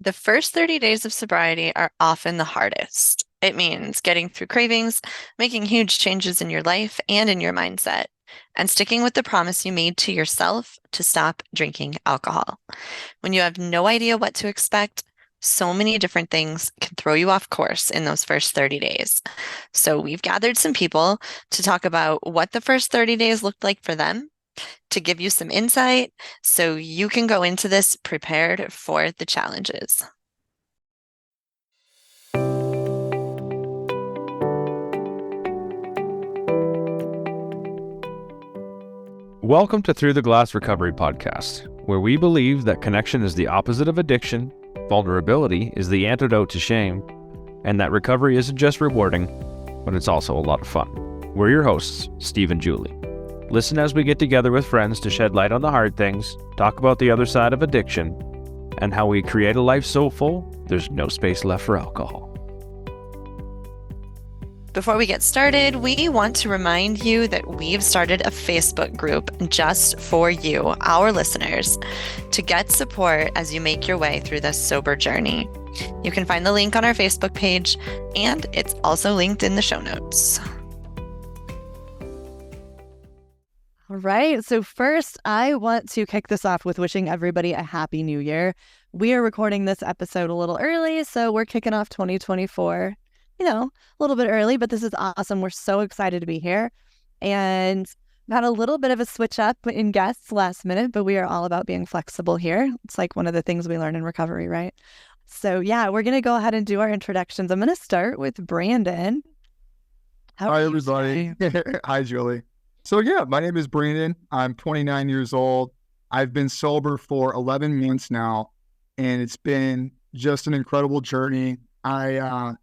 The first 30 days of sobriety are often the hardest. It means getting through cravings, making huge changes in your life and in your mindset, and sticking with the promise you made to yourself to stop drinking alcohol. When you have no idea what to expect, so many different things can throw you off course in those first 30 days. So, we've gathered some people to talk about what the first 30 days looked like for them, to give you some insight so you can go into this prepared for the challenges. Welcome to Through the Glass Recovery Podcast, where we believe that connection is the opposite of addiction, vulnerability is the antidote to shame, and that recovery isn't just rewarding, but it's also a lot of fun. We're your hosts, Steve and Julie. Listen as we get together with friends to shed light on the hard things, talk about the other side of addiction, and how we create a life so full, there's no space left for alcohol. Before we get started, we want to remind you that we've started a Facebook group just for you, our listeners, to get support as you make your way through this sober journey. You can find the link on our Facebook page, and it's also linked in the show notes. All right. So first, I want to kick this off with wishing everybody a happy new year. We are recording this episode a little early, so we're kicking off 2024, a little bit early, but this is awesome. We're so excited to be here. And we've had a little bit of a switch up in guests last minute, but we are all about being flexible here. It's like one of the things we learn in recovery, right? So yeah, we're going to go ahead and do our introductions. I'm going to start with Brandon. Hi, everybody. Hi, Julie. So yeah, my name is Brandon. I'm 29 years old. I've been sober for 11 months now, and it's been just an incredible journey. I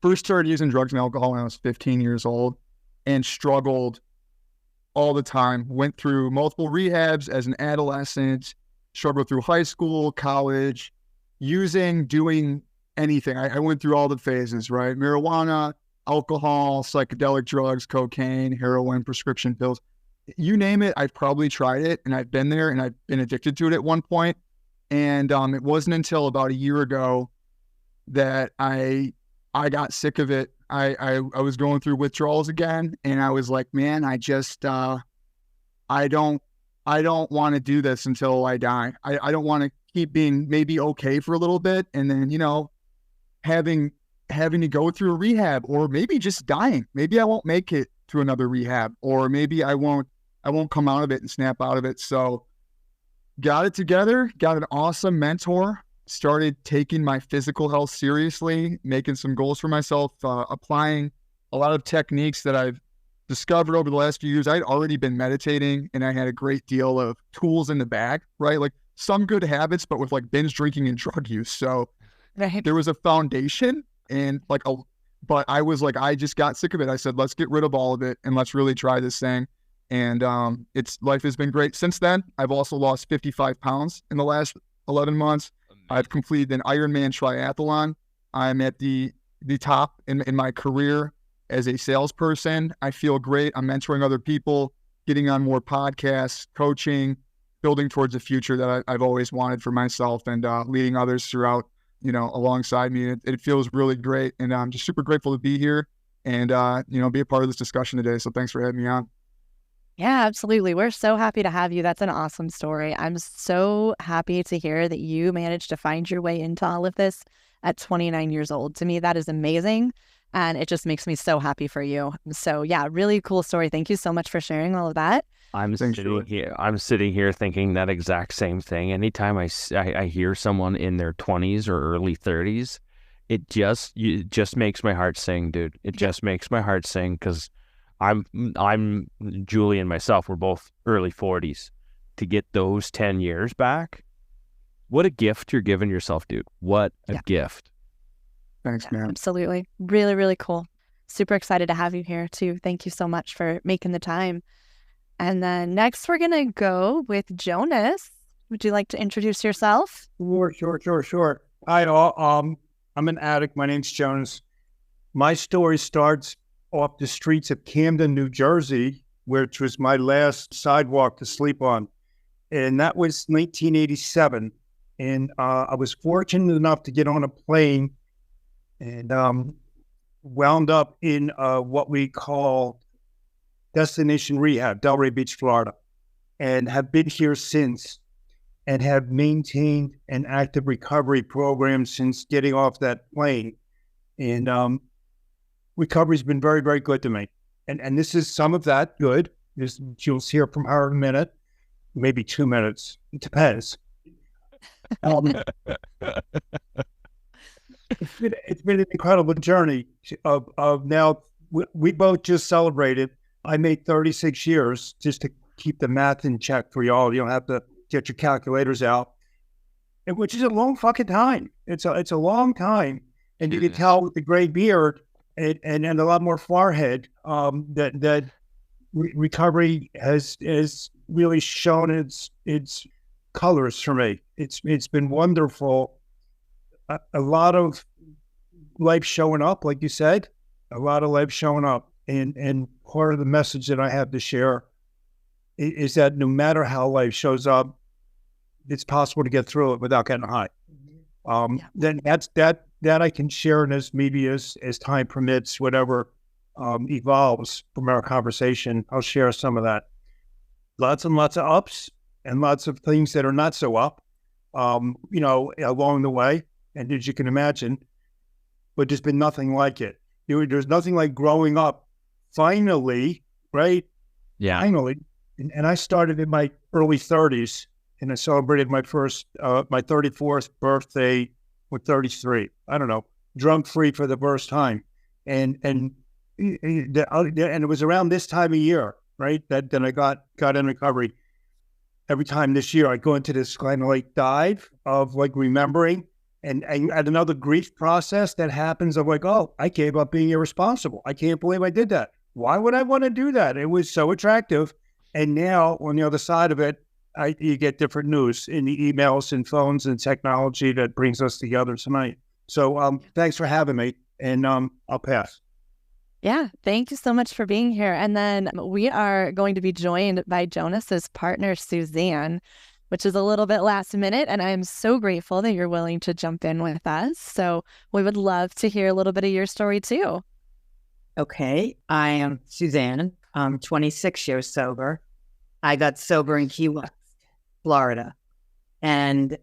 first started using drugs and alcohol when I was 15 years old and struggled all the time. Went through multiple rehabs as an adolescent, struggled through high school, college, doing anything. I went through all the phases, right? Marijuana, alcohol, psychedelic drugs, cocaine, heroin, prescription pills. You name it, I've probably tried it, and I've been there, and I've been addicted to it at one point. And it wasn't until about a year ago that I got sick of it. I was going through withdrawals again, and I was like, man, I don't want to do this until I die. I don't want to keep being maybe okay for a little bit, and then, having to go through a rehab, or maybe just dying. Maybe I won't make it to another rehab, or maybe I won't come out of it and snap out of it. So got it together, got an awesome mentor, started taking my physical health seriously, making some goals for myself, applying a lot of techniques that I've discovered over the last few years. I'd already been meditating, and I had a great deal of tools in the bag, right? Like some good habits, but with like binge drinking and drug use. So there was a foundation, and but I was like, I just got sick of it. I said, let's get rid of all of it and let's really try this thing. And life has been great since then. I've also lost 55 pounds in the last 11 months. I've completed an Ironman triathlon. I'm at the top in my career as a salesperson. I feel great. I'm mentoring other people, getting on more podcasts, coaching, building towards a future that I've always wanted for myself, and leading others throughout, alongside me. It feels really great, and I'm just super grateful to be here and, be a part of this discussion today. So thanks for having me on. Yeah, absolutely. We're so happy to have you. That's an awesome story. I'm so happy to hear that you managed to find your way into all of this at 29 years old. To me, that is amazing. And it just makes me so happy for you. So yeah, really cool story. Thank you so much for sharing all of that. I'm sitting here thinking that exact same thing. Anytime I hear someone in their 20s or early 30s, it just makes my heart sing, dude. It just makes my heart sing, because I'm Julie and myself, we're both early 40s. To get those 10 years back, what a gift you're giving yourself, dude. What a gift. Thanks, man. Absolutely. Really, really cool. Super excited to have you here too. Thank you so much for making the time. And then next we're going to go with Jonas. Would you like to introduce yourself? Sure. Hi, all. I'm an addict. My name's Jonas. My story starts off the streets of Camden, New Jersey, which was my last sidewalk to sleep on. And that was 1987. And I was fortunate enough to get on a plane and wound up in what we call destination rehab, Delray Beach, Florida, and have been here since and have maintained an active recovery program since getting off that plane. And recovery's been very, very good to me. And this is some of that good. You'll hear from her in a minute, maybe 2 minutes. It depends. It's been an incredible journey of now. We both just celebrated. I made 36 years, just to keep the math in check for y'all. You don't have to get your calculators out, which is a long fucking time. It's a long time, and you can tell with the gray beard and a lot more forehead that recovery has really shown its colors for me. It's been wonderful. A lot of life showing up, like you said, a lot of life showing up. And part of the message that I have to share is that no matter how life shows up, it's possible to get through it without getting high. Then that I can share, and as maybe as time permits, whatever evolves from our conversation, I'll share some of that. Lots and lots of ups and lots of things that are not so up, along the way. And as you can imagine, but there's been nothing like it. There's nothing like growing up finally, right? Yeah. Finally. And I started in my early 30s, and I celebrated my 34th birthday with 33. I don't know, drunk free for the first time. And it was around this time of year, right, that I got in recovery. Every time this year, I go into this kind of like dive of like remembering and another grief process that happens of like, oh, I gave up being irresponsible. I can't believe I did that. Why would I want to do that? It was so attractive. And now on the other side of it, you get different news in the emails and phones and technology that brings us together tonight. So thanks for having me, and I'll pass. Yeah, thank you so much for being here. And then we are going to be joined by Jonas's partner, Suzanne, which is a little bit last minute. And I am so grateful that you're willing to jump in with us. So we would love to hear a little bit of your story too. Okay, I am Suzanne. I'm 26 years sober. I got sober in Key West, Florida. And,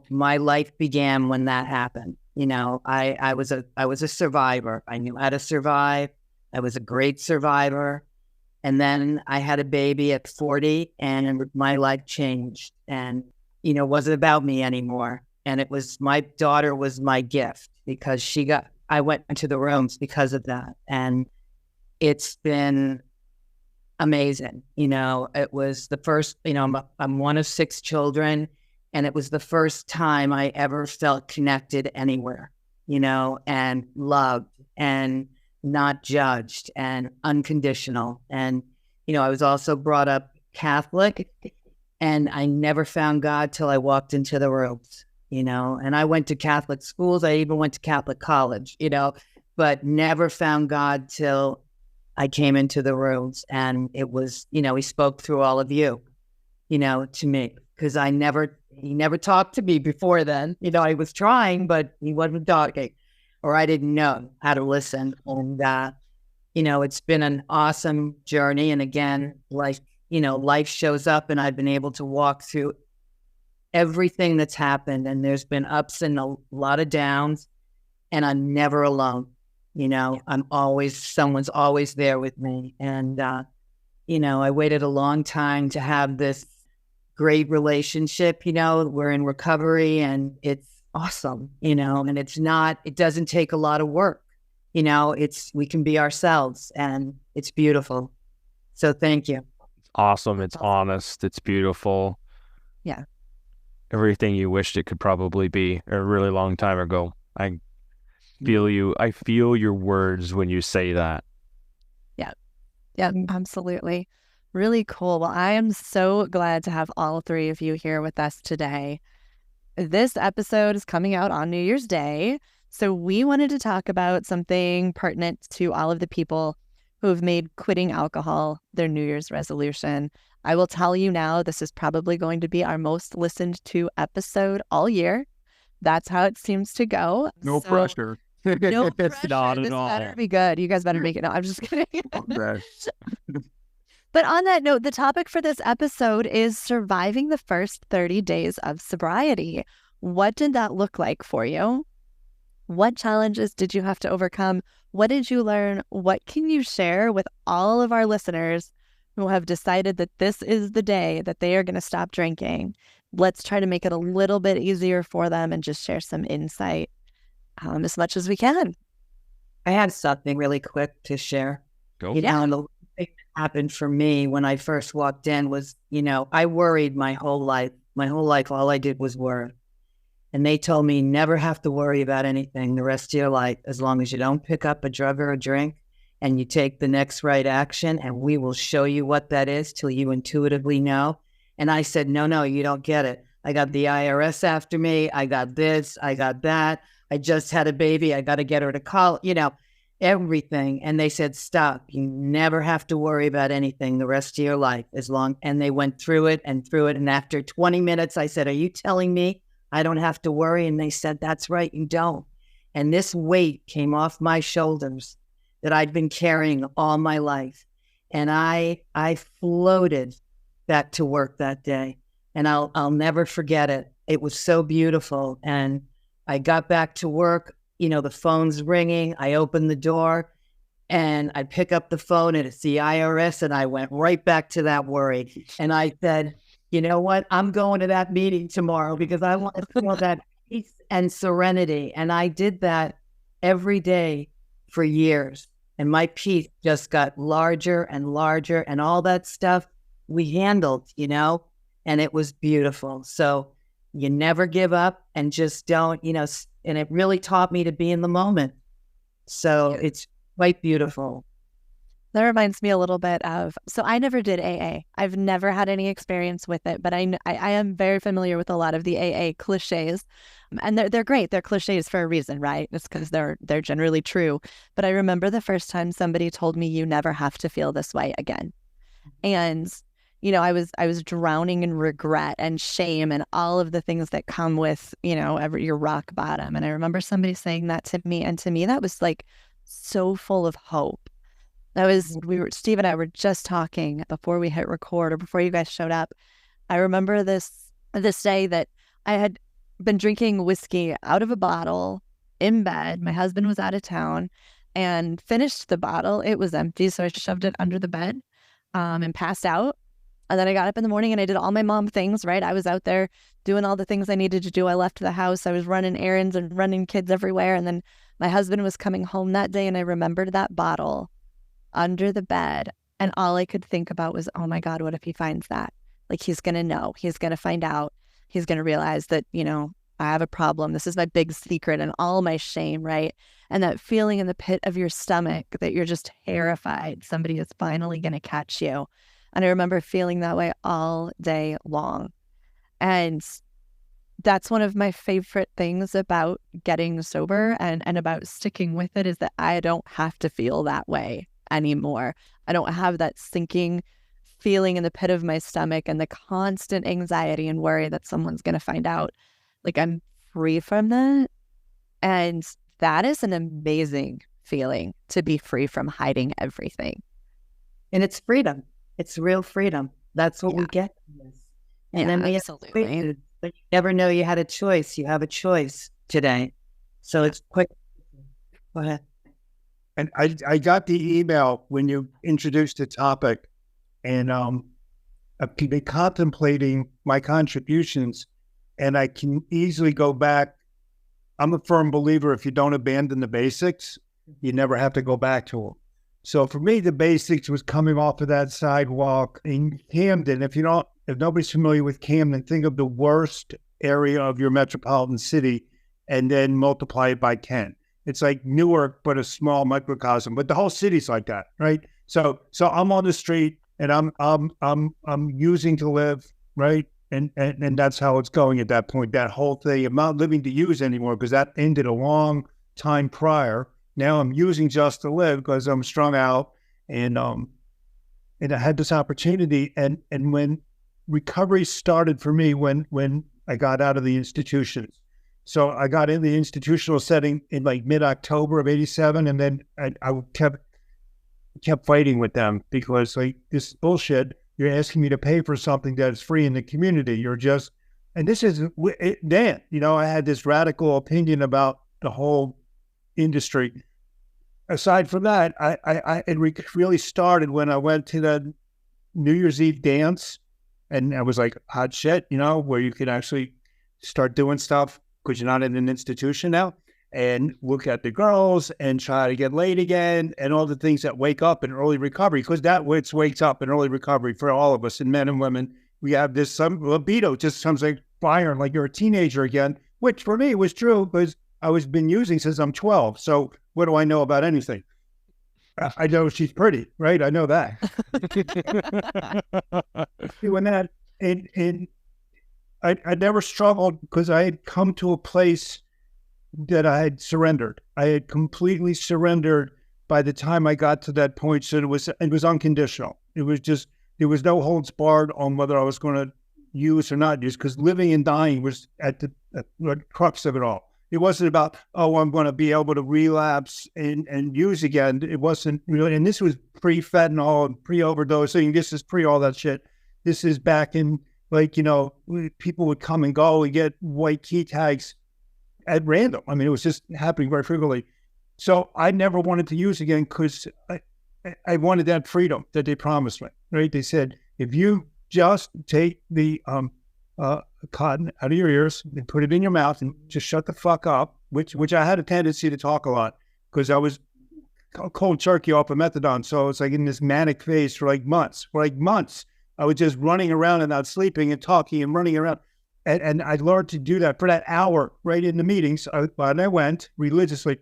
my life began when that happened. I was a survivor. I knew how to survive. I was a great survivor. And then I had a baby at 40 and my life changed, and, it wasn't about me anymore. And it was, my daughter was my gift because I went into the rooms because of that. And it's been amazing. It was the first, I'm one of 6 children. And it was the first time I ever felt connected anywhere, and loved and not judged and unconditional. And, I was also brought up Catholic, and I never found God till I walked into the rooms, and I went to Catholic schools. I even went to Catholic college, but never found God till I came into the rooms. And it was, he spoke through all of you, to me, because he never talked to me before then. I was trying, but he wasn't talking, or I didn't know how to listen. And, it's been an awesome journey. And again, life shows up, and I've been able to walk through everything that's happened. And there's been ups and a lot of downs, and I'm never alone. Someone's always there with me. And, I waited a long time to have this great relationship. We're in recovery, and it's awesome, and it doesn't take a lot of work. We can be ourselves, and it's beautiful. So thank you. Awesome. It's honest. It's beautiful. Yeah. Everything you wished it could probably be a really long time ago. I feel you. I feel your words when you say that. Yeah. Yeah, absolutely. Really cool. Well, I am so glad to have all 3 of you here with us today. This episode is coming out on New Year's Day, so we wanted to talk about something pertinent to all of the people who have made quitting alcohol their New Year's resolution. I will tell you now, this is probably going to be our most listened to episode all year. That's how it seems to go. No So, pressure. no pressure. Not at This all. better be good. You guys better make it. No, I'm just kidding. Okay. But on that note, the topic for this episode is surviving the first 30 days of sobriety. What did that look like for you? What challenges did you have to overcome? What did you learn? What can you share with all of our listeners who have decided that this is the day that they are going to stop drinking? Let's try to make it a little bit easier for them and just share some insight as much as we can. I had something really quick to share. Go. You know, and the thing that happened for me when I first walked in was, you know, I worried my whole life. My whole life, all I did was worry. And they told me never have to worry about anything the rest of your life as long as you don't pick up a drug or a drink and you take the next right action, and we will show you what that is till you intuitively know. And I said, no, you don't get it. I got the IRS after me. I got this. I got that. I just had a baby. I got to get her to college, you know, everything. And they said, stop. You never have to worry about anything the rest of your life and they went through it and through it. And after 20 minutes, I said, are you telling me I don't have to worry? And they said, that's right, you don't. And this weight came off my shoulders that I'd been carrying all my life. And I floated back to work that day. And I'll never forget it. It was so beautiful. And I got back to work, you know, the phone's ringing. I opened the door and I pick up the phone and it's the IRS. And I went right back to that worry. And I said, you know what? I'm going to that meeting tomorrow because I want to feel that peace and serenity. And I did that every day for years. And my peace just got larger and larger, and all that stuff we handled, you know, and it was beautiful. So you never give up and just don't, you know, and it really taught me to be in the moment. So it's quite beautiful. That reminds me a little bit of, so I never did AA. I've never had any experience with it, but I am very familiar with a lot of the AA cliches, and they're great. They're cliches for a reason, right? It's because they're generally true. But I remember the first time somebody told me you never have to feel this way again, and you know, I was drowning in regret and shame and all of the things that come with, you know, your rock bottom. And I remember somebody saying that to me, and to me that was like so full of hope. Steve and I were just talking before we hit record or before you guys showed up. I remember this day that I had been drinking whiskey out of a bottle in bed. My husband was out of town and finished the bottle. It was empty. So I shoved it under the bed and passed out. And then I got up in the morning and I did all my mom things, right? I was out there doing all the things I needed to do. I left the house. I was running errands and running kids everywhere. And then my husband was coming home that day and I remembered that bottle under the bed, and all I could think about was, oh my God, what if he finds that? Like, he's going to know, he's going to find out, he's going to realize that, you know, I have a problem. This is my big secret and all my shame, right? And that feeling in the pit of your stomach that you're just terrified somebody is finally going to catch you. And I remember feeling that way all day long. And that's one of my favorite things about getting sober and about sticking with it, is that I don't have to feel that way anymore. I don't have that sinking feeling in the pit of my stomach and the constant anxiety and worry that someone's going to find out. Like, I'm free from that. And that is an amazing feeling, to be free from hiding everything. And it's freedom. It's real freedom. That's what we get from this. And then we absolutely. But you never know you had a choice. You have a choice today. So it's quick. Go ahead. And I got the email when you introduced the topic, and I've been contemplating my contributions, and I can easily go back. I'm a firm believer, if you don't abandon the basics, you never have to go back to them. So for me, the basics was coming off of that sidewalk in Camden. If nobody's familiar with Camden, think of the worst area of your metropolitan city and then multiply it by 10. It's like Newark, but a small microcosm. But the whole city's like that, right? So I'm on the street and I'm using to live, right? And that's how it's going at that point. That whole thing. I'm not living to use anymore because that ended a long time prior. Now I'm using just to live because I'm strung out and I had this opportunity, and when recovery started for me, when I got out of the institutions. So I got in the institutional setting in like mid-October of '87, and then I kept fighting with them because like, this bullshit, you're asking me to pay for something that's free in the community. You're just, and this is, Dan, I had this radical opinion about the whole industry. Aside from that, it really started when I went to the New Year's Eve dance, and I was like, hot shit, where you can actually start doing stuff because you're not in an institution now, and look at the girls and try to get laid again, and all the things that wake up in early recovery, because that wakes up in early recovery for all of us, and men and women. We have this, some libido just comes like fire, like you're a teenager again, which for me was true because I was been using since I'm 12. So what do I know about anything? I know she's pretty, right? I know that. Doing that, and I never struggled because I had come to a place that I had surrendered. I had completely surrendered by the time I got to that point. So it was unconditional. It was just, there was no holds barred on whether I was going to use or not use, because living and dying was at the crux of it all. It wasn't about, oh, I'm going to be able to relapse and use again. It wasn't really, and this was pre-fentanyl and pre-overdosing. This is pre all that shit. This is back in, like, people would come and go and get white key tags at random. I mean, it was just happening very frequently. So I never wanted to use again because I wanted that freedom that they promised me, right? They said, if you just take the cotton out of your ears and put it in your mouth and just shut the fuck up, which I had a tendency to talk a lot because I was cold turkey off of methadone. So it's like in this manic phase for like months. I was just running around and not sleeping and talking and running around. And I learned to do that for that hour right in the meetings. When I went religiously,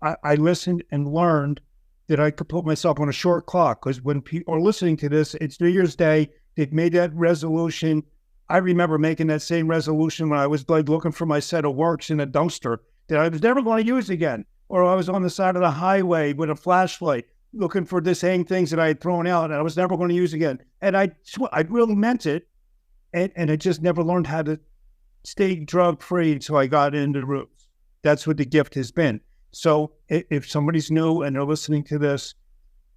I listened and learned that I could put myself on a short clock, because when people are listening to this, it's New Year's Day. They've made that resolution. I remember making that same resolution when I was like looking for my set of works in a dumpster that I was never going to use again. Or I was on the side of the highway with a flashlight looking for the same things that I had thrown out and I was never going to use again. And I really meant it. And I just never learned how to stay drug free until I got into the roots. That's what the gift has been. So if somebody's new and they're listening to this,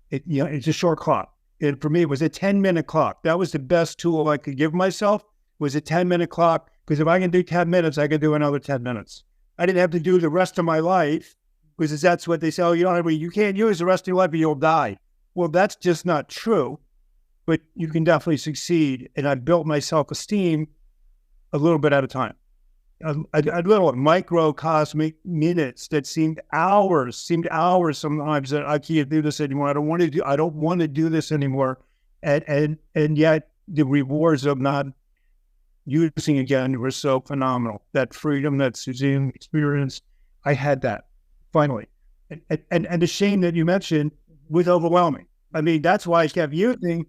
it's a short clock. And for me, it was a 10-minute clock. That was the best tool I could give myself, was a 10-minute clock. Because if I can do 10 minutes, I can do another 10 minutes. I didn't have to do the rest of my life, because that's what they say. Oh, you can't use the rest of your life or you'll die. Well, that's just not true. But you can definitely succeed. And I built my self-esteem a little bit at a time. A little microcosmic minutes that seemed hours sometimes, that I can't do this anymore. I don't want to do this anymore. And yet the rewards of not using again were so phenomenal. That freedom that Suzanne experienced, I had that finally. And the shame that you mentioned was overwhelming. I mean, that's why I kept using.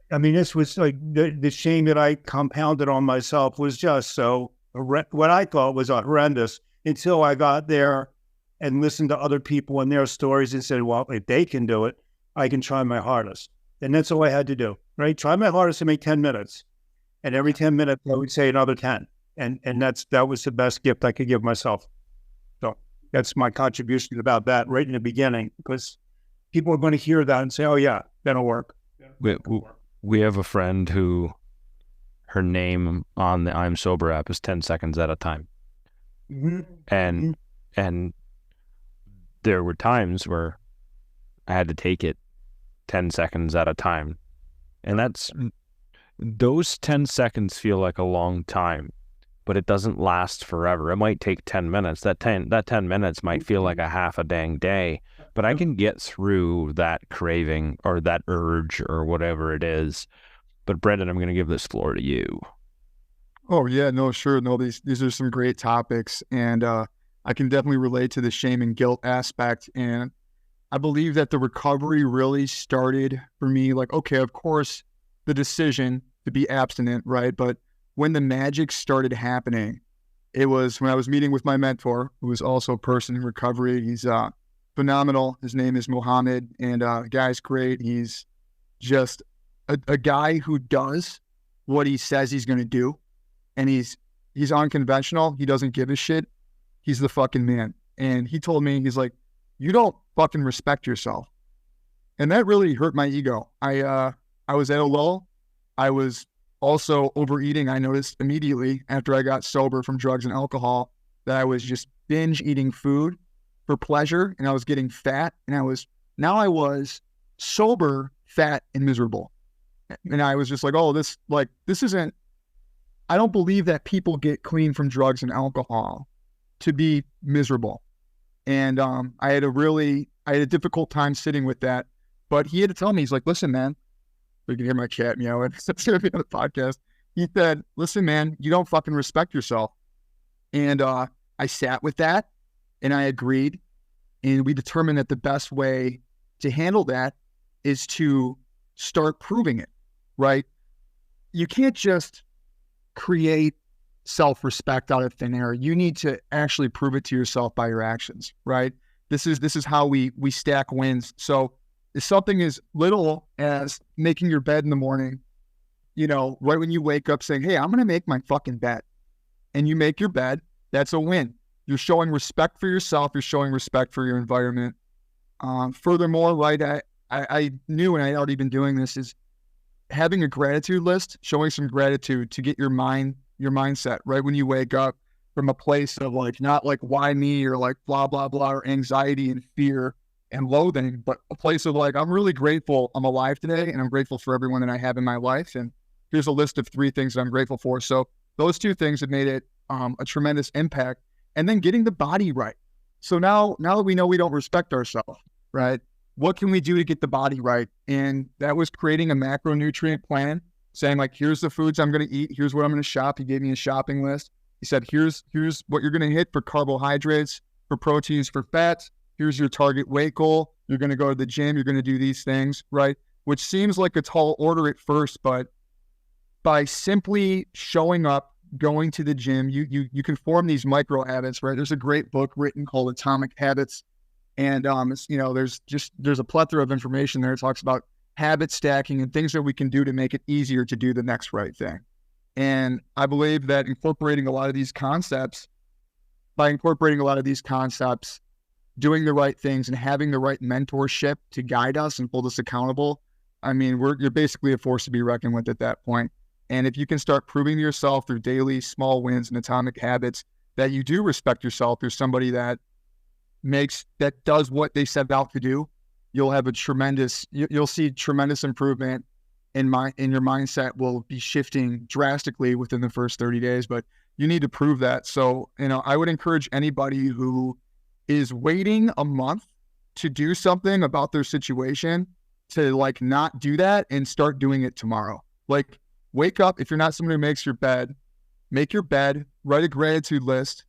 I mean, this was like the shame that I compounded on myself was just so, what I thought was horrendous, until I got there and listened to other people and their stories and said, well, if they can do it, I can try my hardest. And that's all I had to do, right? Try my hardest to make 10 minutes. And every 10 minutes, I would say another 10. And that was the best gift I could give myself. So that's my contribution about that right in the beginning, because people are going to hear that and say, oh, yeah, that'll work. We have a friend who her name on the I'm Sober app is 10 seconds at a time. Mm-hmm. And there were times where I had to take it 10 seconds at a time. And those 10 seconds feel like a long time, but it doesn't last forever. It might take 10 minutes. That 10 minutes might feel like a half a dang day, but I can get through that craving or that urge or whatever it is. But Brendan, I'm going to give this floor to you. Oh yeah, no, sure. No, these are some great topics, and I can definitely relate to the shame and guilt aspect. And I believe that the recovery really started for me, like, okay, of course, the decision to be abstinent, right? But when the magic started happening, it was when I was meeting with my mentor, who was also a person in recovery. He's phenomenal. His name is Mohammed, and the guy's great. He's just a guy who does what he says he's going to do, and he's unconventional. He doesn't give a shit. He's the fucking man. And he told me, he's like, you don't fucking respect yourself. And that really hurt my ego. I was at a lull. I was also overeating. I noticed immediately after I got sober from drugs and alcohol that I was just binge eating food for pleasure, and I was getting fat, and I was sober, fat, and miserable. And I was just like, oh, this isn't, I don't believe that people get clean from drugs and alcohol to be miserable. And I had a difficult time sitting with that, but he had to tell me, he's like, listen, man, you can hear my cat meowing. It's going to be on the podcast. He said, listen, man, you don't fucking respect yourself. And I sat with that, and I agreed. And we determined that the best way to handle that is to start proving it, right? You can't just create self-respect out of thin air. You need to actually prove it to yourself by your actions, right? This is how we stack wins. So if something as little as making your bed in the morning, right when you wake up saying, hey, I'm going to make my fucking bed, and you make your bed, that's a win. You're showing respect for yourself. You're showing respect for your environment. Furthermore, right, I knew, and I had already been doing this, is having a gratitude list, showing some gratitude to get your mindset right when you wake up from a place of like, not like why me or like blah, blah, blah, or anxiety and fear and loathing, but a place of like, I'm really grateful I'm alive today, and I'm grateful for everyone that I have in my life. And here's a list of 3 things that I'm grateful for. So those 2 things have made it a tremendous impact. And then getting the body right. So now that we know we don't respect ourselves, right? What can we do to get the body right? And that was creating a macronutrient plan, saying like, here's the foods I'm going to eat. Here's what I'm going to shop. He gave me a shopping list. He said, here's what you're going to hit for carbohydrates, for proteins, for fats. Here's your target weight goal. You're going to go to the gym. You're going to do these things, right? Which seems like a tall order at first, but by simply showing up, going to the gym, you can form these micro habits, right? There's a great book written called Atomic Habits. And, there's a plethora of information there. It talks about habit stacking and things that we can do to make it easier to do the next right thing. And I believe that by incorporating a lot of these concepts, doing the right things and having the right mentorship to guide us and hold us accountable, I mean, you're basically a force to be reckoned with at that point. And if you can start proving to yourself through daily small wins and atomic habits that you do respect yourself, you're somebody that does what they set out to do, you'll see tremendous improvement in your mindset will be shifting drastically within the first 30 days, but you need to prove that. So, I would encourage anybody who is waiting a month to do something about their situation to like not do that and start doing it tomorrow. Like, wake up. If you're not somebody who makes your bed, make your bed, write a gratitude list,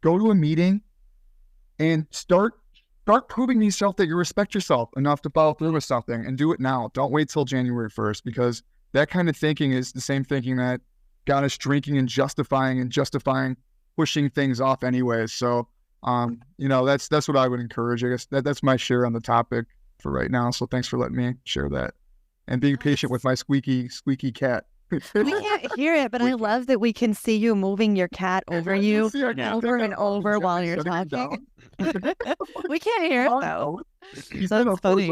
go to a meeting, and start proving to yourself that you respect yourself enough to follow through with something, and do it now. Don't wait till January 1st, because that kind of thinking is the same thinking that got us drinking and justifying pushing things off anyways. So, that's what I would encourage. I guess that's my share on the topic for right now. So thanks for letting me share that. And being patient with my squeaky cat. We can't hear it, but I love that we can see you moving your cat over you over and over while you're talking. We can't hear it though. He's That's funny.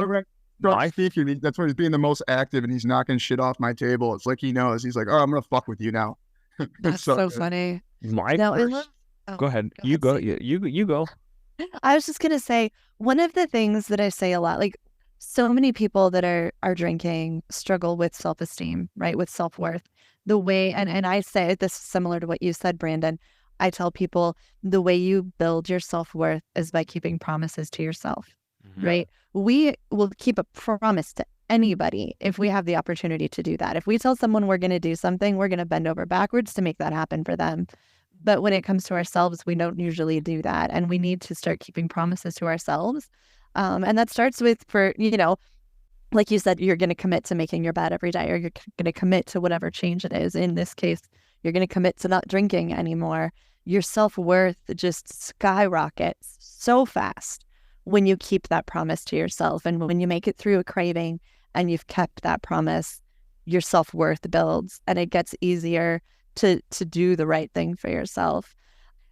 That's when he's being the most active, and he's knocking shit off my table. It's like he knows. He's like, oh, I'm gonna fuck with you now. That's so funny. Go ahead. You go. You go. I was just gonna say, one of the things that I say a lot, like, so many people that are drinking struggle with self-esteem, right? With self-worth. The way, and I say this is similar to what you said, Brandon. I tell people the way you build your self-worth is by keeping promises to yourself, right? We will keep a promise to anybody if we have the opportunity to do that. If we tell someone we're going to do something, we're going to bend over backwards to make that happen for them. But when it comes to ourselves, we don't usually do that. And we need to start keeping promises to ourselves. And that starts with, like you said, you're going to commit to making your bed every day, or you're going to commit to whatever change it is. In this case, you're going to commit to not drinking anymore. Your self-worth just skyrockets so fast when you keep that promise to yourself. And when you make it through a craving and you've kept that promise, your self-worth builds and it gets easier to do the right thing for yourself.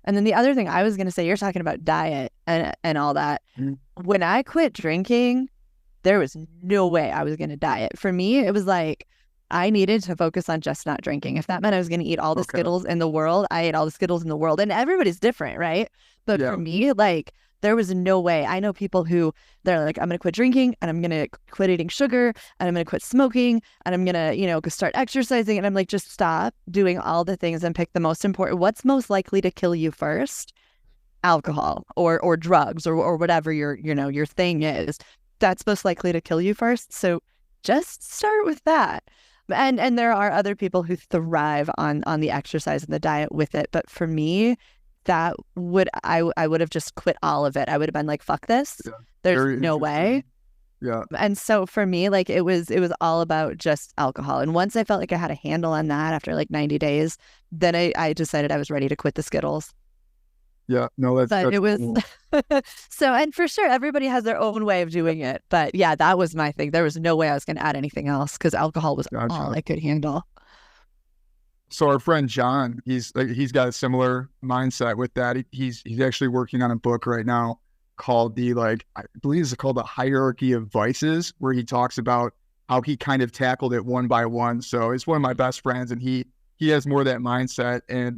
And then the other thing I was going to say, you're talking about diet and all that. When I quit drinking, there was no way I was going to diet. For me, it was like I needed to focus on just not drinking. If that meant I was going to eat all the Skittles in the world, I ate all the Skittles in the world. And everybody's different, right? But for me, like, there was no way. I know people who they're like, I'm going to quit drinking and I'm going to quit eating sugar and I'm going to quit smoking and I'm going to, go start exercising. And I'm like, just stop doing all the things and pick the most important. What's most likely to kill you first? Alcohol or drugs or whatever your thing is. That's most likely to kill you first. So just start with that. And there are other people who thrive on the exercise and the diet with it. But for me, I would have just quit all of it. I would have been like, fuck this. Yeah, there's no way. Yeah. And so for me, like it was all about just alcohol. And once I felt like I had a handle on that after like 90 days, then I decided I was ready to quit the Skittles. Yeah, no, that's it was cool. So, and for sure, everybody has their own way of doing it. But yeah, that was my thing. There was no way I was going to add anything else because alcohol was all I could handle. So our friend John, he's got a similar mindset with that. He's actually working on a book right now called I believe it's called The Hierarchy of Vices, where he talks about how he kind of tackled it one by one. So it's one of my best friends, and he has more of that mindset. And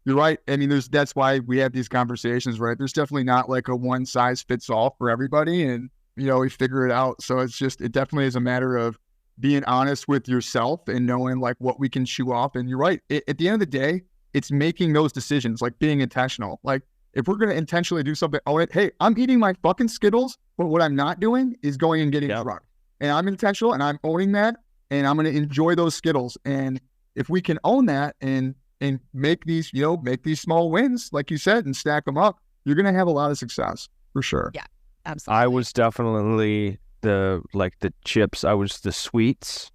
you're right. I mean, that's why we have these conversations, right? There's definitely not like a one size fits all for everybody, and we figure it out. So it definitely is a matter of being honest with yourself and knowing like what we can chew off. And you're right. At the end of the day, it's making those decisions, like being intentional. Like if we're going to intentionally do something, hey, I'm eating my fucking Skittles, but what I'm not doing is going and getting drunk. And I'm intentional and I'm owning that, and I'm going to enjoy those Skittles. And if we can own that and make these, make these small wins, like you said, and stack them up, you're going to have a lot of success for sure. Yeah, absolutely. I was definitely the chips. I was the sweets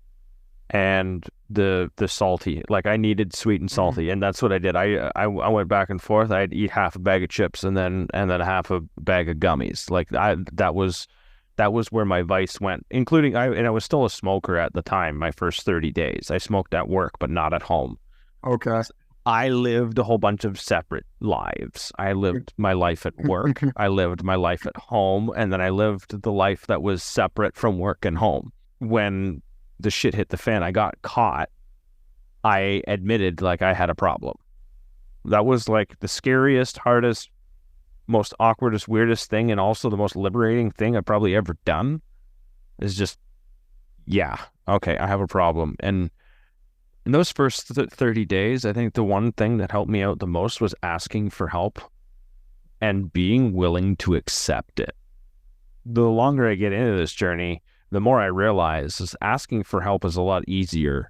and the salty. Like I needed sweet and salty, and that's what I did. I went back and forth. I'd eat half a bag of chips and then half a bag of gummies. Like that was where my vice went, including I was still a smoker at the time. My first 30 days, I smoked at work, but not at home. Okay. I lived a whole bunch of separate lives. I lived my life at work. I lived my life at home. And then I lived the life that was separate from work and home. When the shit hit the fan, I got caught. I admitted like I had a problem. That was like the scariest, hardest, most awkwardest, weirdest thing. And also the most liberating thing I've probably ever done is just, okay, I have a problem. And in those first 30 days, I think the one thing that helped me out the most was asking for help and being willing to accept it. The longer I get into this journey, the more I realize is asking for help is a lot easier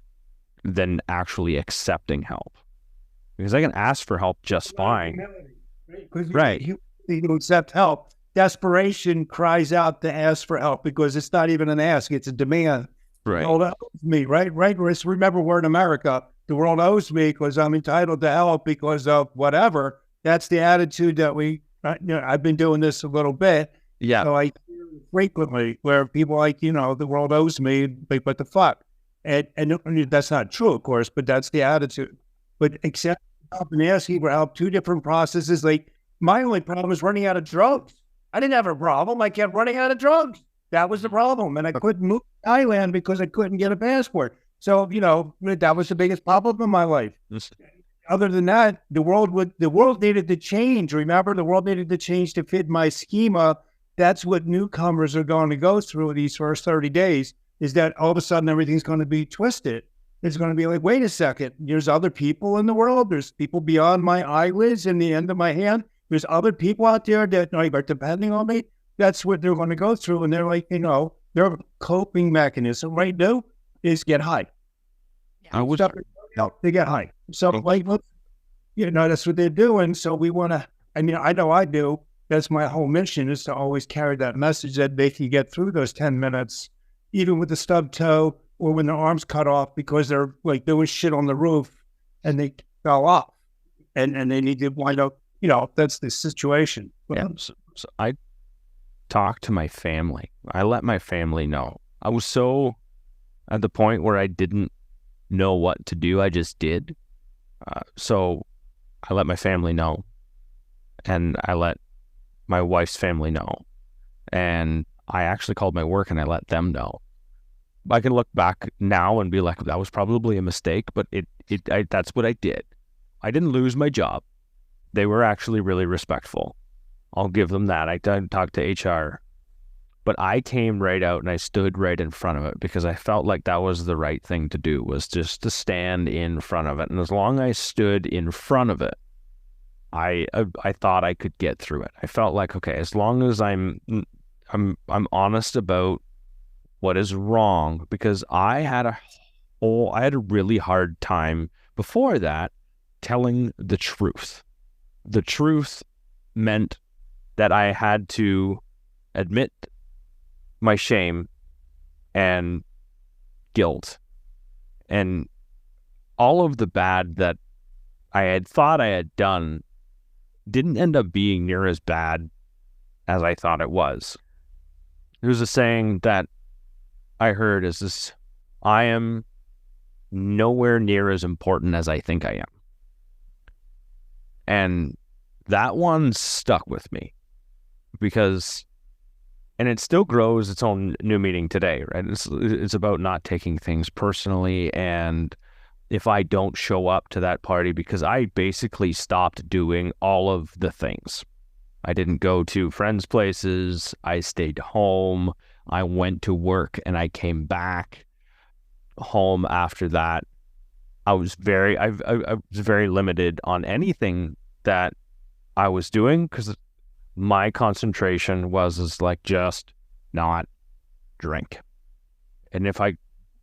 than actually accepting help. Because I can ask for help just fine. Right. You accept help. Desperation cries out to ask for help because it's not even an ask, it's a demand. Right. The world owes me, right? Remember, we're in America. The world owes me because I'm entitled to help because of whatever. That's the attitude that I've been doing this a little bit. Yeah. So I hear frequently where people are like, the world owes me, but what the fuck? And that's not true, of course, but that's the attitude. But accepting help and asking for help, two different processes. Like my only problem is running out of drugs. I didn't have a problem. I kept running out of drugs. That was the problem. And I couldn't move to Thailand because I couldn't get a passport. So, that was the biggest problem in my life. Other than that, the world needed to change. Remember, the world needed to change to fit my schema. That's what newcomers are going to go through these first 30 days, is that all of a sudden everything's going to be twisted. It's going to be like, wait a second, there's other people in the world. There's people beyond my eyelids and the end of my hand. There's other people out there that are depending on me. That's what they're going to go through. And they're like, their coping mechanism right now is get high. They get high. So that's what they're doing. So we want to, I know I do. That's my whole mission, is to always carry that message that they can get through those 10 minutes, even with the stub toe or when their arms cut off because they're like doing shit on the roof and they fell off and they need to wind up, that's the situation. Yeah. So talk to my family. I let my family know. I was so at the point where I didn't know what to do. I just did. So I let my family know, and I let my wife's family know, and I actually called my work and I let them know. I can look back now and be like, that was probably a mistake, but that's what I did. I didn't lose my job. They were actually really respectful. I'll give them that. I talked to HR, but I came right out and I stood right in front of it because I felt like that was the right thing to do, was just to stand in front of it. And as long as I stood in front of it, I thought I could get through it. I felt like, okay, as long as I'm honest about what is wrong, because I had a really hard time before that telling the truth. The truth meant that I had to admit my shame and guilt and all of the bad that I had thought I had done didn't end up being near as bad as I thought it was. There's a saying that I heard is this: I am nowhere near as important as I think I am. And that one stuck with me because, and it still grows its own new meaning today, right? It's about not taking things personally. And if I don't show up to that party, because I basically stopped doing all of the things. I didn't go to friends' places. I stayed home. I went to work and I came back home after that. I was very limited on anything that I was doing because my concentration was like just not drink. And if I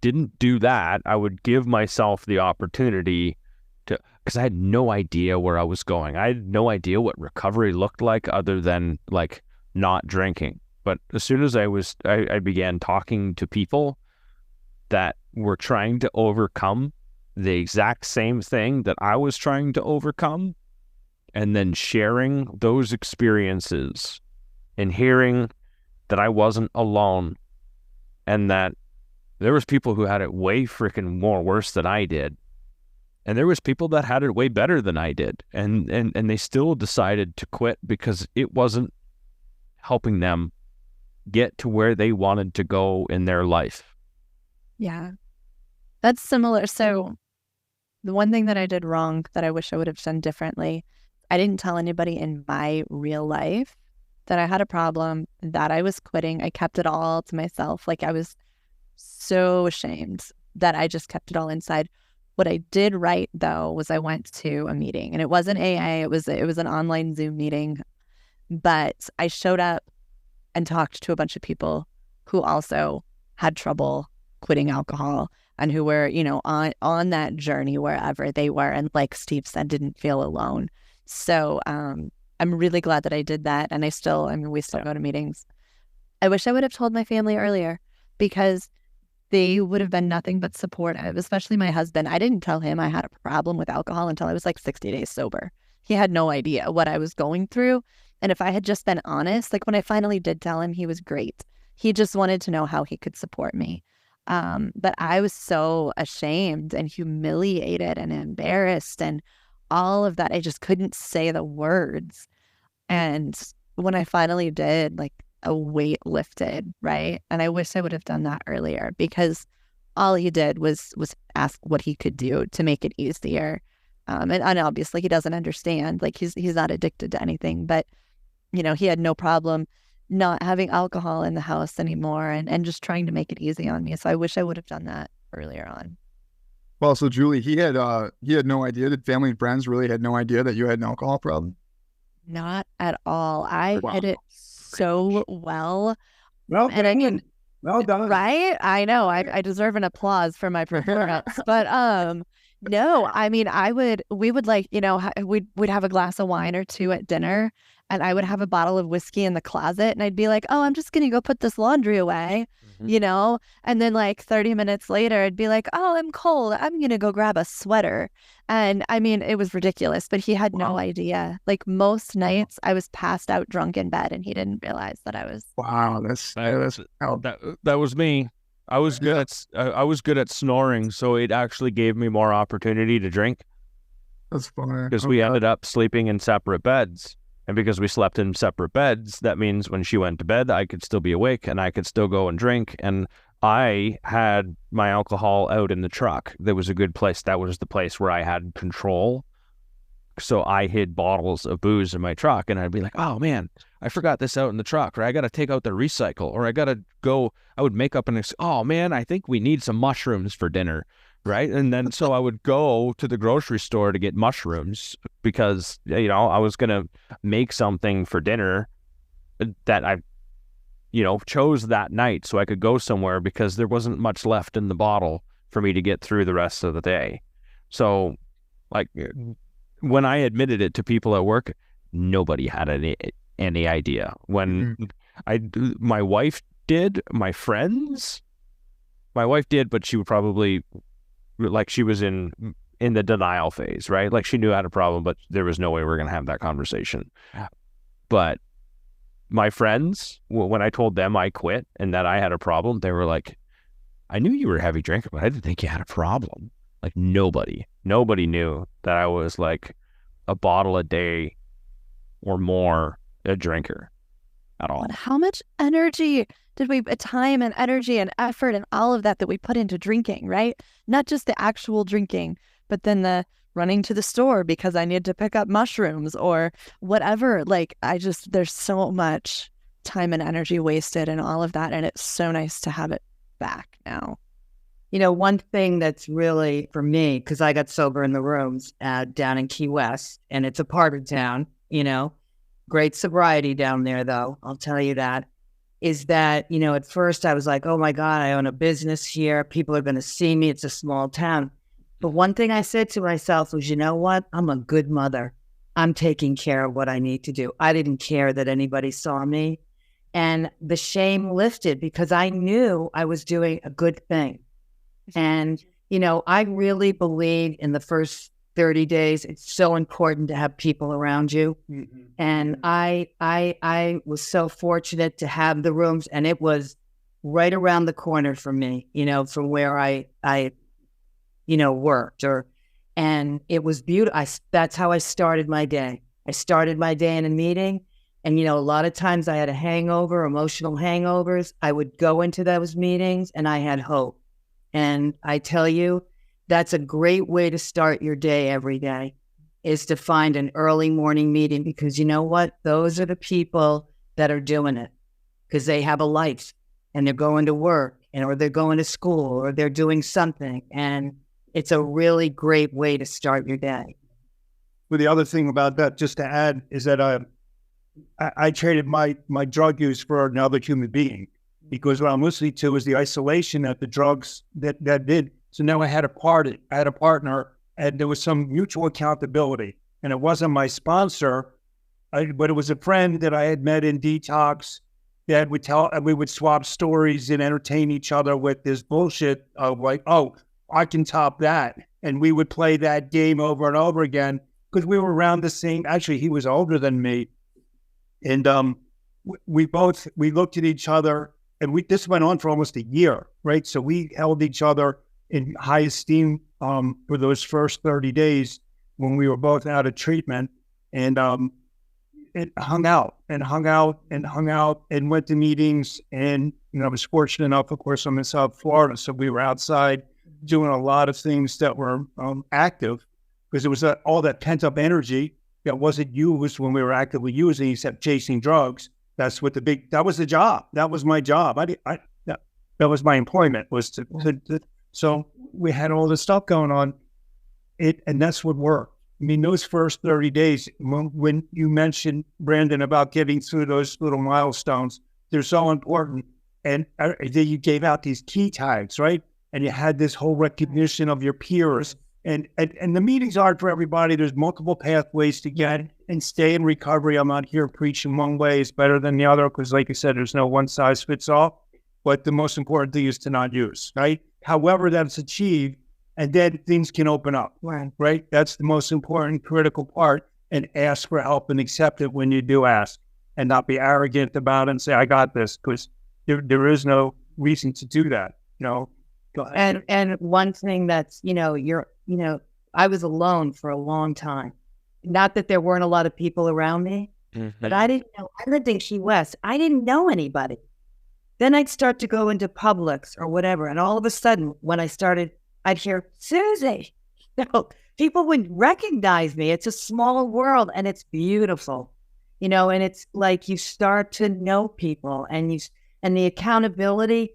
didn't do that, I would give myself the opportunity to, because I had no idea where I was going. I had no idea what recovery looked like other than like not drinking. But as soon as I began talking to people that were trying to overcome the exact same thing that I was trying to overcome, and then sharing those experiences and hearing that I wasn't alone and that there was people who had it way freaking more worse than I did. And there was people that had it way better than I did. And they still decided to quit because it wasn't helping them get to where they wanted to go in their life. Yeah, that's similar. So the one thing that I did wrong that I wish I would have done differently, I didn't tell anybody in my real life that I had a problem, that I was quitting. I kept it all to myself. Like I was so ashamed that I just kept it all inside. What I did right though was I went to a meeting, and it wasn't AA. It was an online Zoom meeting, but I showed up and talked to a bunch of people who also had trouble quitting alcohol and who were, on that journey wherever they were. And like Steve said, didn't feel alone. So I'm really glad that I did that. And we still go to meetings. I wish I would have told my family earlier because they would have been nothing but supportive, especially my husband. I didn't tell him I had a problem with alcohol until I was like 60 days sober. He had no idea what I was going through. And if I had just been honest, like when I finally did tell him, he was great. He just wanted to know how he could support me. But I was so ashamed and humiliated and embarrassed and all of that. I just couldn't say the words. And when I finally did, like a weight lifted, right? And I wish I would have done that earlier because all he did was ask what he could do to make it easier. And obviously he doesn't understand, like he's not addicted to anything, but he had no problem not having alcohol in the house anymore and just trying to make it easy on me. So I wish I would have done that earlier on. Well, so Julie, he had no idea. Did family and friends really had no idea that you had an alcohol problem? Not at all. I Wow. hid it so well. Well, And I mean, well done. right? I know. I deserve an applause for my performance. But No, I mean, we would like, we'd have a glass of wine or two at dinner, and I would have a bottle of whiskey in the closet, and I'd be like, oh, I'm just gonna go put this laundry away, Mhm. And then like 30 minutes later, I'd be like, oh, I'm cold. I'm gonna go grab a sweater. And I mean, it was ridiculous, but he had no idea. Like most nights, I was passed out drunk in bed, and he didn't realize that I was. Wow, That was me. I was good at snoring, so it actually gave me more opportunity to drink that's funny. because we ended up sleeping in separate beds. And because we slept in separate beds, that means when she went to bed, I could still be awake and I could still go and drink. And I had my alcohol out in the truck. There was a good place. That was the place where I had control. So I hid bottles of booze in my truck, and I'd be like, oh man, I forgot this out in the truck, or I got to take out the recycle, or I got to go. I would make up oh man, I think we need some mushrooms for dinner, right? And then so I would go to the grocery store to get mushrooms because, I was going to make something for dinner that I, chose that night so I could go somewhere because there wasn't much left in the bottle for me to get through the rest of the day. So, like, when I admitted it to people at work, nobody had any idea. When my wife did, my wife did, but she would probably, like, she was in the denial phase, right? Like, she knew I had a problem, but there was no way we were going to have that conversation. But my friends, when I told them I quit and that I had a problem, they were like, I knew you were a heavy drinker, but I didn't think you had a problem. Like, nobody knew that I was like a bottle a day or more a drinker at all. And how much energy time and energy and effort and all of that we put into drinking, right? Not just the actual drinking, but then the running to the store because I need to pick up mushrooms or whatever. Like, there's so much time and energy wasted and all of that. And it's so nice to have it back now. One thing that's really for me, because I got sober in the rooms down in Key West, and it's a part of town, great sobriety down there, though, I'll tell you that, is that, at first I was like, oh my God, I own a business here. People are going to see me. It's a small town. But one thing I said to myself was, you know what? I'm a good mother. I'm taking care of what I need to do. I didn't care that anybody saw me. And the shame lifted because I knew I was doing a good thing. And, I really believe in the first 30 days, it's so important to have people around you. Mm-hmm. And I was so fortunate to have the rooms, and it was right around the corner from me, from where I worked and it was beautiful. That's how I started my day. I started my day in a meeting, and, a lot of times I had a hangover, emotional hangovers. I would go into those meetings and I had hope. And I tell you, that's a great way to start your day every day, is to find an early morning meeting, because you know what? Those are the people that are doing it because they have a life and they're going to work or they're going to school or they're doing something. And it's a really great way to start your day. Well, the other thing about that, just to add, is that I traded my drug use for another human being. Because what I'm listening to is the isolation that the drugs that did. So now I had a partner, and there was some mutual accountability. And it wasn't my sponsor, but it was a friend that I had met in detox that would tell, and we would swap stories and entertain each other with this bullshit of like, oh, I can top that. And we would play that game over and over again because we were around the same. Actually, he was older than me. And we looked at each other. And this went on for almost a year, right? So we held each other in high esteem for those first 30 days when we were both out of treatment, and hung out and went to meetings. And, I was fortunate enough, of course, I'm in South Florida, so we were outside doing a lot of things that were active because it was all that pent up energy that wasn't used when we were actively using, except chasing drugs. That's what that was the job. That was my job. That was my employment, was so we had all this stuff going on. And that's what worked. I mean, those first 30 days, when you mentioned, Brandon, about getting through those little milestones, they're so important. And then you gave out these key tags, right? And you had this whole recognition of your peers And the meetings aren't for everybody. There's multiple pathways to get and stay in recovery. I'm not here preaching one way is better than the other because, like I said, there's no one size fits all. But the most important thing is to not use, right? However that's achieved, and then things can open up, right? That's the most important, critical part. And ask for help and accept it when you do ask, and not be arrogant about it and say, I got this, because there is no reason to do that, Go ahead. And one thing that's, I was alone for a long time. Not that there weren't a lot of people around me, but I didn't know. I lived in Key West. I didn't know anybody. Then I'd start to go into Publix or whatever. And all of a sudden, when I started, I'd hear, Susie. People would recognize me. It's a small world and it's beautiful, and it's like you start to know people and the accountability.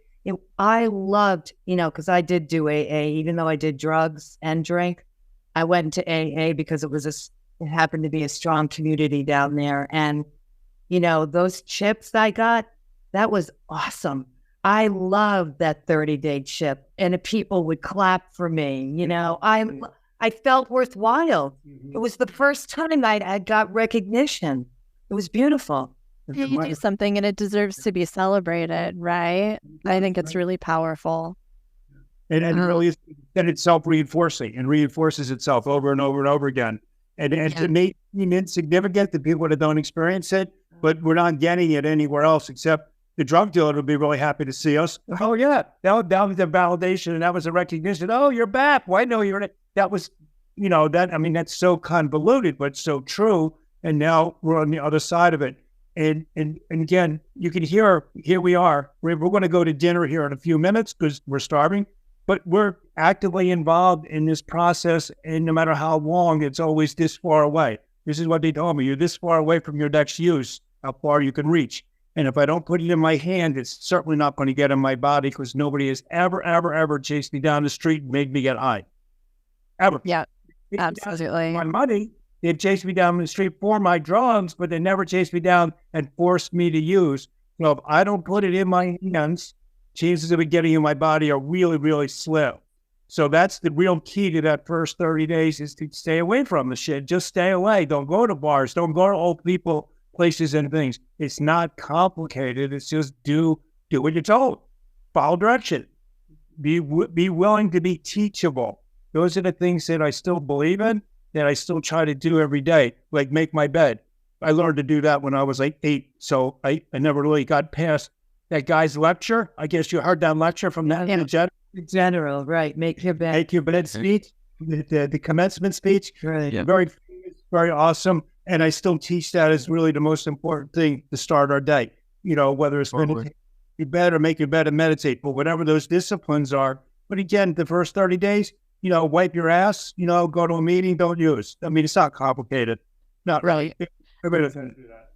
I loved, because I did do AA, even though I did drugs and drink. I went to AA because it happened to be a strong community down there. And, those chips I got, that was awesome. I loved that 30-day chip, and people would clap for me. I felt worthwhile. It was the first time I got recognition. It was beautiful. You do something and it deserves to be celebrated, right? I think it's really powerful. And really, then it's self-reinforcing and reinforces itself over and over and over again. And to me, seem insignificant to people that don't experience it, but we're not getting it anywhere else except the drug dealer would be really happy to see us. Oh, yeah, that was the validation and that was a recognition. Oh, you're back. Well, I know you're in it. That was, that's so convoluted, but so true. And now we're on the other side of it. And again, you can hear, here we are. We're going to go to dinner here in a few minutes because we're starving, but we're actively involved in this process. And no matter how long, it's always this far away. This is what they told me. You're this far away from your next use, how far you can reach. And if I don't put it in my hand, it's certainly not going to get in my body because nobody has ever chased me down the street and made me get high. Ever. Yeah, absolutely. My money, they've chased me down the street for my drugs, but they never chased me down and forced me to use. So if I don't put it in my hands, chances of it getting in my body are really, really slim. So that's the real key to that first 30 days is to stay away from the shit. Just stay away. Don't go to bars. Don't go to old people, places and things. It's not complicated. It's just do what you're told. Follow direction. Be willing to be teachable. Those are the things that I still believe in, that I still try to do every day, like make my bed. I learned to do that when I was like 8, so I never really got past that guy's lecture. I guess you heard that lecture from that general, right? Make your bed. Make your bed speech, the commencement speech. Right. Yeah. Very awesome. And I still teach that as really the most important thing to start our day. Whether it's meditate your bed or make your bed and meditate, but whatever those disciplines are. But again, the first 30 days, wipe your ass, go to a meeting, don't use. It's not complicated. Not really. Everybody's going to do that.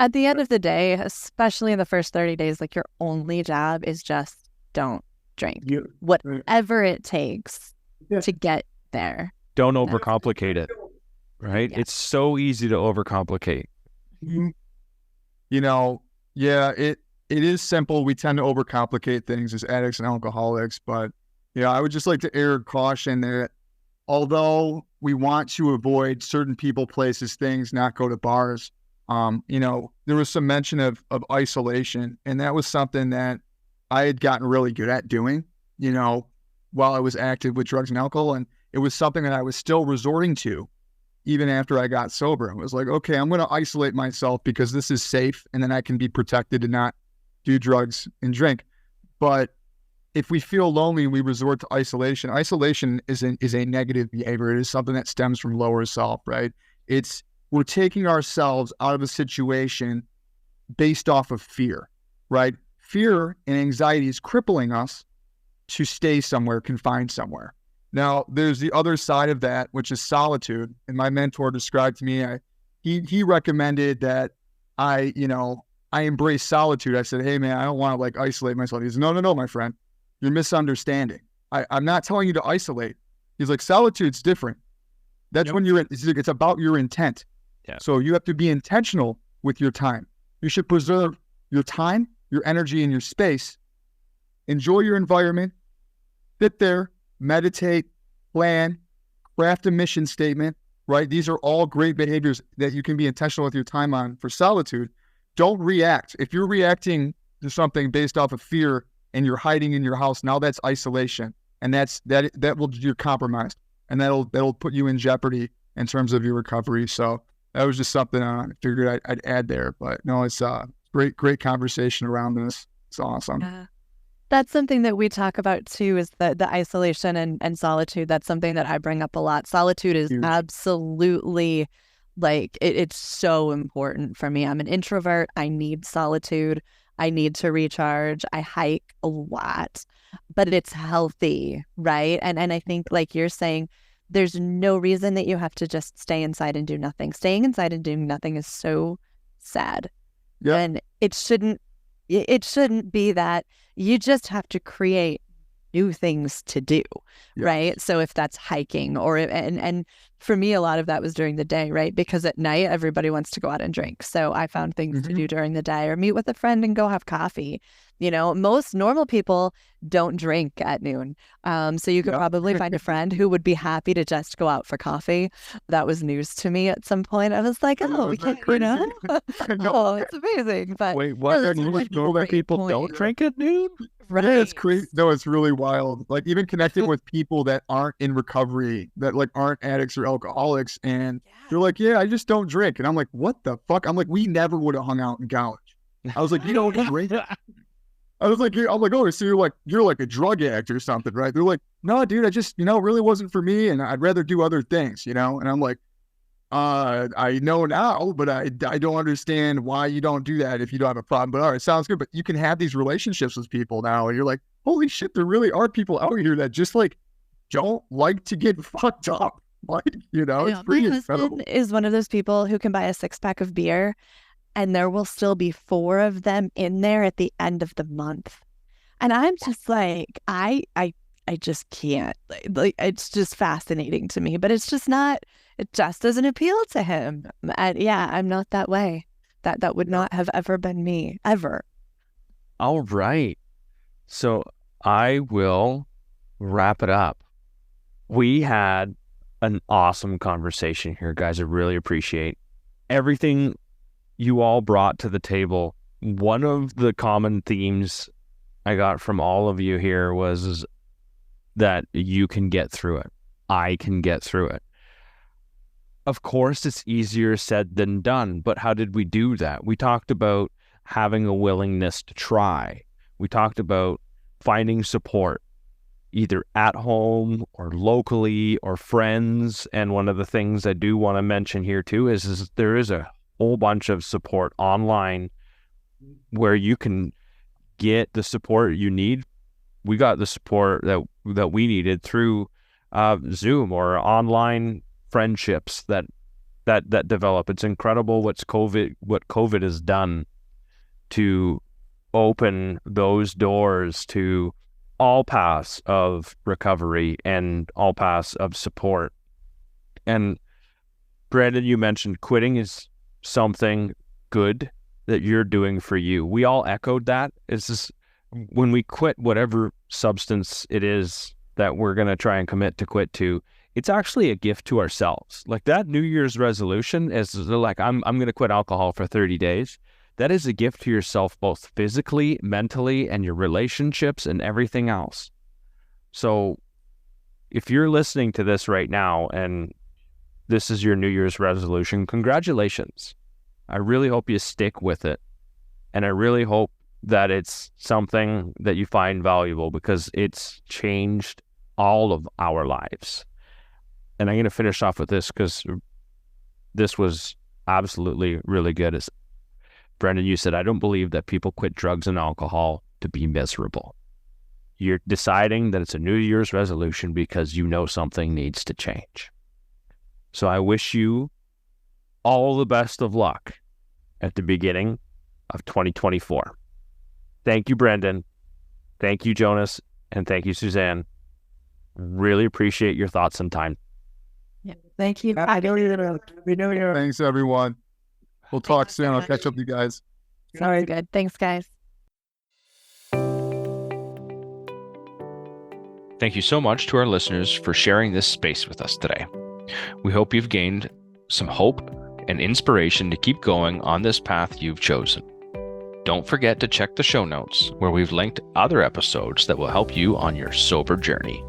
At the end of the day, especially in the first 30 days, like your only job is just don't drink. Whatever it takes to get there. Don't overcomplicate it, right? Yeah. It's so easy to overcomplicate. Mm-hmm. It is simple. We tend to overcomplicate things as addicts and alcoholics, but I would just like to err caution that although we want to avoid certain people, places, things, not go to bars, there was some mention of isolation, and that was something that I had gotten really good at doing, while I was active with drugs and alcohol, and it was something that I was still resorting to even after I got sober. I was like, okay, I'm going to isolate myself because this is safe, and then I can be protected and not do drugs and drink. But if we feel lonely and we resort to isolation, isolation is a negative behavior. It is something that stems from lower self, right? We're taking ourselves out of a situation based off of fear, right? Fear and anxiety is crippling us to stay somewhere, confined somewhere. Now, there's the other side of that, which is solitude. And my mentor described to me, he recommended that I embrace solitude. I said, hey man, I don't want to isolate myself. He said, no, my friend, you're misunderstanding. I'm not telling you to isolate. He's like, solitude's different. That's when it's about your intent. Yeah. So you have to be intentional with your time. You should preserve your time, your energy, and your space. Enjoy your environment. Sit there, meditate, plan, craft a mission statement, right? These are all great behaviors that you can be intentional with your time on for solitude. Don't react. If you're reacting to something based off of fear and you're hiding in your house, now that's isolation. And you're compromised. And that'll put you in jeopardy in terms of your recovery. So that was just something I figured I'd add there. But no, it's great conversation around this. It's awesome. Yeah. That's something that we talk about too, is the isolation and solitude. That's something that I bring up a lot. Solitude is absolutely it's so important for me. I'm an introvert. I need solitude. I need to recharge. I hike a lot, but it's healthy, right? And I think, like you're saying, there's no reason that you have to just stay inside and do nothing. Staying inside and doing nothing is so sad. Yeah. And it shouldn't be that. You just have to create new things to do, right? So if that's hiking and for me, a lot of that was during the day, right? Because at night, everybody wants to go out and drink. So I found things to do during the day, or meet with a friend and go have coffee. Most normal people don't drink at noon. So you could probably find a friend who would be happy to just go out for coffee. That was news to me at some point. I was like, oh, we can't, oh, it's amazing. But wait, what? People don't drink at noon? Right. Yeah, it's crazy. No, it's really wild. Like, even connecting with people that aren't in recovery, that like aren't addicts or alcoholics, and they're like, yeah, I just don't drink. And I'm like, what the fuck? I'm like, we never would have hung out in college. I was like, you don't drink? I'm like, oh, so you're like a drug addict or something, right? They're like, no, dude, I just, it really wasn't for me, and I'd rather do other things, And I'm like, I know now, but I don't understand why you don't do that if you don't have a problem. But all right, sounds good. But you can have these relationships with people now, and you're like, holy shit, there really are people out here that just like don't like to get fucked up. Like, it's pretty my incredible. husband is one of those people who can buy a 6-pack of beer, and there will still be 4 of them in there at the end of the month. And I'm just like, I just can't. Like, it's just fascinating to me, but it's just not. It just doesn't appeal to him. And yeah, I'm not that way. That would not have ever been me, ever. All right. So I will wrap it up. We had an awesome conversation here, guys. I really appreciate everything you all brought to the table. One of the common themes I got from all of you here was that you can get through it. I can get through it. Of course, it's easier said than done, but how did we do that? We talked about having a willingness to try. We talked about finding support, either at home or locally or friends. And one of the things I do want to mention here too is there is a whole bunch of support online where you can get the support you need. We got the support that we needed through Zoom or online friendships that develop. It's incredible what COVID has done to open those doors to all paths of recovery and all paths of support. And Brandon, you mentioned quitting is something good that you're doing for you. We all echoed that. It's just when we quit whatever substance it is that we're going to try and commit to quit to, it's actually a gift to ourselves. Like that New Year's resolution is like, I'm going to quit alcohol for 30 days. That is a gift to yourself, both physically, mentally, and your relationships and everything else. So if you're listening to this right now and this is your New Year's resolution, congratulations. I really hope you stick with it. And I really hope that it's something that you find valuable, because it's changed all of our lives. And I'm going to finish off with this because this was absolutely really good. As Brendan, you said, I don't believe that people quit drugs and alcohol to be miserable. You're deciding that it's a New Year's resolution because you know something needs to change. So I wish you all the best of luck at the beginning of 2024. Thank you, Brendan. Thank you, Jonas. And thank you, Suzanne. Really appreciate your thoughts and time. Yeah. Thank you. Thanks, everyone. We'll talk soon. I'll catch up with you guys. Sounds good. Thanks, guys. Thank you so much to our listeners for sharing this space with us today. We hope you've gained some hope and inspiration to keep going on this path you've chosen. Don't forget to check the show notes where we've linked other episodes that will help you on your sober journey.